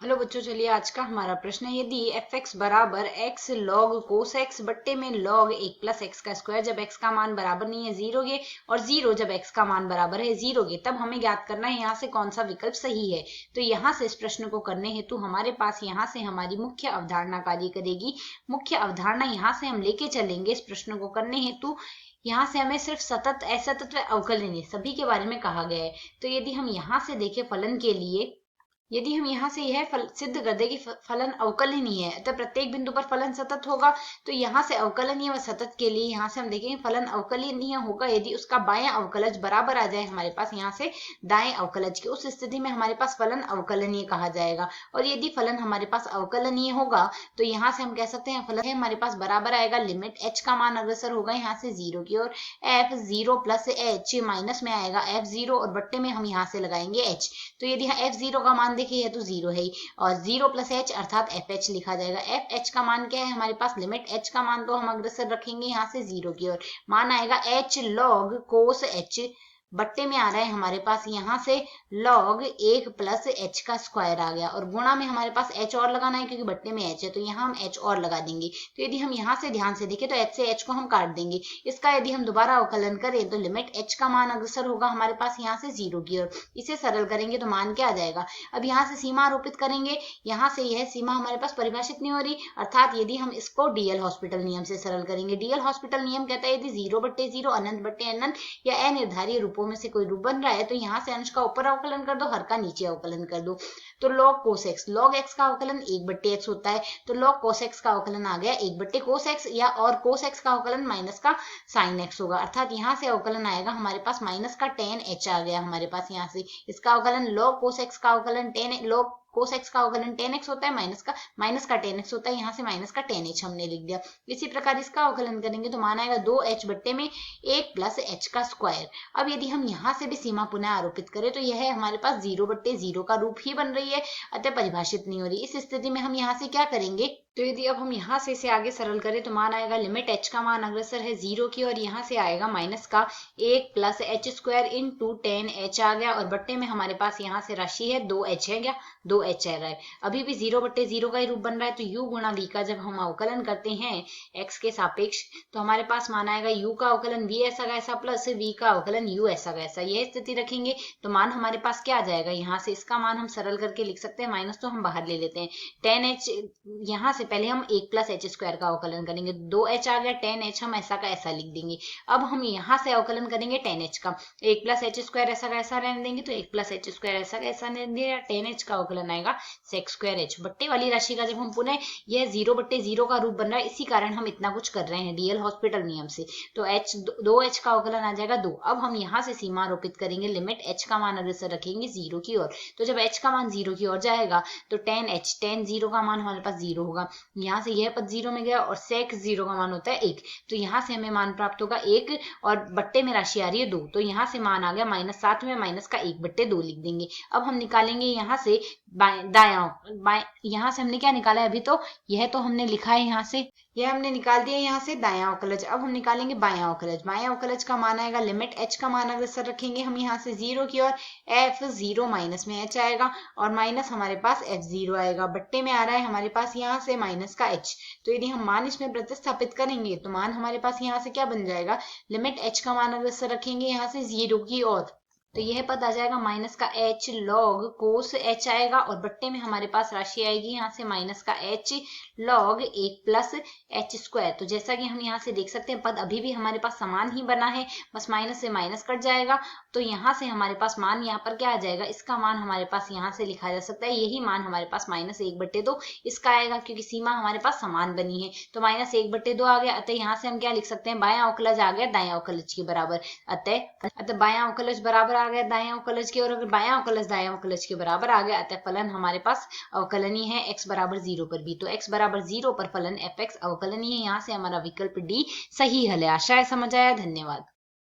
Hello बच्चों, चलिए आज का हमारा प्रश्न है। यदि एफ एक्स बराबर एक्स लॉग कोस एक्स बट्टे में लॉग एक प्लस एक्स का स्क्वायर जब एक्स का मान बराबर नहीं है जीरो के और जीरो जब एक्स का मान बराबर है जीरो के, तब हमें ज्ञात करना है यहाँ से कौन सा विकल्प सही है। तो यहाँ से इस प्रश्न को करने हेतु हमारे पास यहाँ से हमारी मुख्य अवधारणा कार्य करेगी। मुख्य अवधारणा यहाँ से हम लेके चलेंगे इस प्रश्न को करने हेतु। यहाँ से हमें सिर्फ सतत, असतत व अवकलनीय सभी के बारे में कहा गया है। तो यदि हम यहाँ से देखें फलन के लिए, यदि हम यहाँ से यह सिद्ध कर दे कि फलन अवकलनीय है, अतः प्रत्येक बिंदु पर फलन सतत होगा, तो यहाँ से अवकलनीय व सतत के लिए यहाँ से हम देखेंगे फलन अवकलनीय होगा यदि उसका बायां अवकलज बराबर आ जाए हमारे पास यहाँ से दाएं अवकलज के, उस स्थिति में हमारे पास फलन अवकलनीय कहा जाएगा। और यदि फलन हमारे पास अवकलनीय होगा तो यहाँ से हम कह सकते हैं फलन हमारे पास बराबर आएगा, लिमिट एच का मान अग्रसर होगा यहाँ से जीरो की ओर, f zero plus h minus में आएगा एफ जीरो और बट्टे में हम यहाँ से लगाएंगे एच। तो यदि यहाँ एफ जीरो का मान देखिए तो जीरो है और जीरो प्लस एच अर्थात एफ एच लिखा जाएगा। एफ एच का मान क्या है हमारे पास, लिमिट एच का मान तो हम अग्रसर रखेंगे यहाँ से जीरो की ओर, मान आएगा एच लॉग कोस एच बट्टे में आ रहा है हमारे पास यहाँ से लॉग एक प्लस एच का स्क्वायर आ गया और गुणा में हमारे पास एच और लगाना है क्योंकि बट्टे में एच है, तो यहाँ हम एच और लगा देंगे। तो यदि हम यहाँ से ध्यान से देखें तो एच से एच को हम काट देंगे। इसका यदि हम दोबारा अवकलन करें तो लिमिट एच का मान अग्रसर होगा हमारे पास यहाँ से जीरो की ओर, इसे सरल करेंगे तो मान क्या आ जाएगा। अब यहाँ से सीमा आरोपित करेंगे, यहाँ से यह सीमा हमारे पास परिभाषित नहीं हो रही, अर्थात यदि हम इसको डीएल हॉस्पिटल नियम से सरल करेंगे। डीएल हॉस्पिटल नियम कहता है यदि जीरो बट्टे जीरो, अनंत बट्टे अनंत या अनिर्धारित रूपों में से कोई रूप बन रहा है तो यहाँ से अंश का ऊपर अवकलन कर दो, हर का नीचे अवकलन कर दो। तो log cos x, log x का अवकलन एक बट्टे x होता है, तो log cos x का अवकलन आ गया एक बट्टे cos x, या और cos x का अवकलन माइनस का sin x होगा, अर्थात यहाँ से अवकलन आएगा हमारे पास माइनस का tan h आ गया हमारे पास यहाँ से। इसका अवकलन log cos x का अवकलन log cos x का अवकलन tan x होता है, माइनस का tan x होता है, यहाँ से माइनस का tan h हमने लिख दिया। इसी प्रकार इसका अवकलन करेंगे तो मान आएगा 2h बट्टे में एक प्लस h का स्क्वायर। अब यदि हम यहाँ से भी सीमा पुनः आरोपित करें तो यह हमारे पास जीरो बट्टे जीरो का रूप ही बन रही है, अतः परिभाषित नहीं हो रही। इस स्थिति में हम यहाँ से क्या करेंगे, तो यदि अब हम यहाँ से इसे आगे सरल करें तो मान आएगा लिमिट h का मान अग्रसर है जीरो की और यहाँ से आएगा माइनस का एक plus h square into tan h आ गया और बट्टे में हमारे पास यहाँ से राशि है 2h है, क्या 2h आ रहा है। अभी भी जीरो बट्टे जीरो का ही रूप बन रहा है, तो u गुणा v का जब हम अवकलन करते हैं x के सापेक्ष तो हमारे पास मान आएगा u का अवकलन v ऐसा का ऐसा प्लस v का अवकलन u ऐसा का ऐसा। यह स्थिति रखेंगे तो मान हमारे पास क्या आ जाएगा, यहाँ से इसका मान हम सरल करके लिख सकते हैं, माइनस तो हम बाहर ले लेते हैं, टेन एच यहाँ से पहले हम एक प्लस एच स्क्वायर का अवकलन करेंगे, 2h आ गया, टेन एच हम ऐसा का ऐसा लिख देंगे। अब हम यहाँ से अवकलन करेंगे टेन एच का, एक प्लस एच स्क्वायर ऐसा का ऐसा रहने देंगे, तो एक प्लस एच स्क्वायर ऐसा का ऐसा रहने देंगे, टेन एच का अवकलन आएगा सेक स्क्वायर एच। बट्टे वाली राशि का जब हम पुनः यह जीरो बट्टे जीरो का रूप बन रहा है, इसी कारण हम इतना कुछ कर रहे हैं डीएल हॉस्पिटल नियम से, तो एच 2h का अवकलन आ जाएगा 2। अब हम यहाँ से सीमा आरोपित करेंगे, लिमिट h का मान अग्रसर रखेंगे जीरो की ओर, तो जब h का मान जीरो की ओर जाएगा तो टेन एच, टेन जीरो का मान हमारे पास जीरो होगा, यहाँ से यह पद जीरो में गया और सेक जीरो का मान होता है एक, तो यहाँ से हमें मान प्राप्त होगा एक और बट्टे में राशि आ रही है 2, तो यहाँ से मान आ गया माइनस, साथ में माइनस का एक बट्टे 2 लिख देंगे। अब हम निकालेंगे यहाँ से दायां, यहाँ से हमने क्या निकाला है अभी, तो यह तो हमने लिखा है यहाँ से, यह हमने निकाल दिया यहाँ से दायां अवकलज। अब हम निकालेंगे बायां अवकलज। बायां अवकलज का मान आएगा, लिमिट h का मान अग्रसर रखेंगे हम यहाँ से जीरो की और f जीरो माइनस में h आएगा और माइनस हमारे पास f जीरो आएगा, बट्टे में आ रहा है हमारे पास यहाँ से माइनस का h। तो यदि हम मान इसमें प्रतिस्थापित करेंगे तो मान हमारे पास यहाँ से क्या बन जाएगा, लिमिट h का मान अग्रसर रखेंगे यहाँ से जीरो की और, तो यह पद आ जाएगा माइनस का h लॉग कोस h आएगा और बट्टे में हमारे पास राशि आएगी यहाँ से माइनस का h लॉग एक प्लस h स्क्वायर। तो जैसा कि हम यहाँ से देख सकते हैं पद अभी भी हमारे पास समान ही बना है, बस माइनस से माइनस कट जाएगा, तो यहाँ से हमारे पास मान यहाँ पर क्या आ जाएगा, इसका मान हमारे पास यहाँ से लिखा जा सकता है, यही मान हमारे पास माइनस एक बट्टे दो इसका आएगा क्योंकि सीमा हमारे पास समान बनी है, तो माइनस एक बट्टे दो आ गया। अतः यहाँ से हम क्या लिख सकते हैं, बायां अवकलज आ गया दायां अवकलज के बराबर, अतः बायां अवकलज बराबर आ गया दायां अवकलज के, और अगर बायां अवकलज दायां अवकलज के बराबर आ गया अतः फलन हमारे पास अवकलनीय है x बराबर जीरो पर भी, तो x बराबर जीरो पर फलन f x अवकलनीय है। यहाँ से हमारा विकल्प डी सही हल है। आशा है समझ आया। धन्यवाद।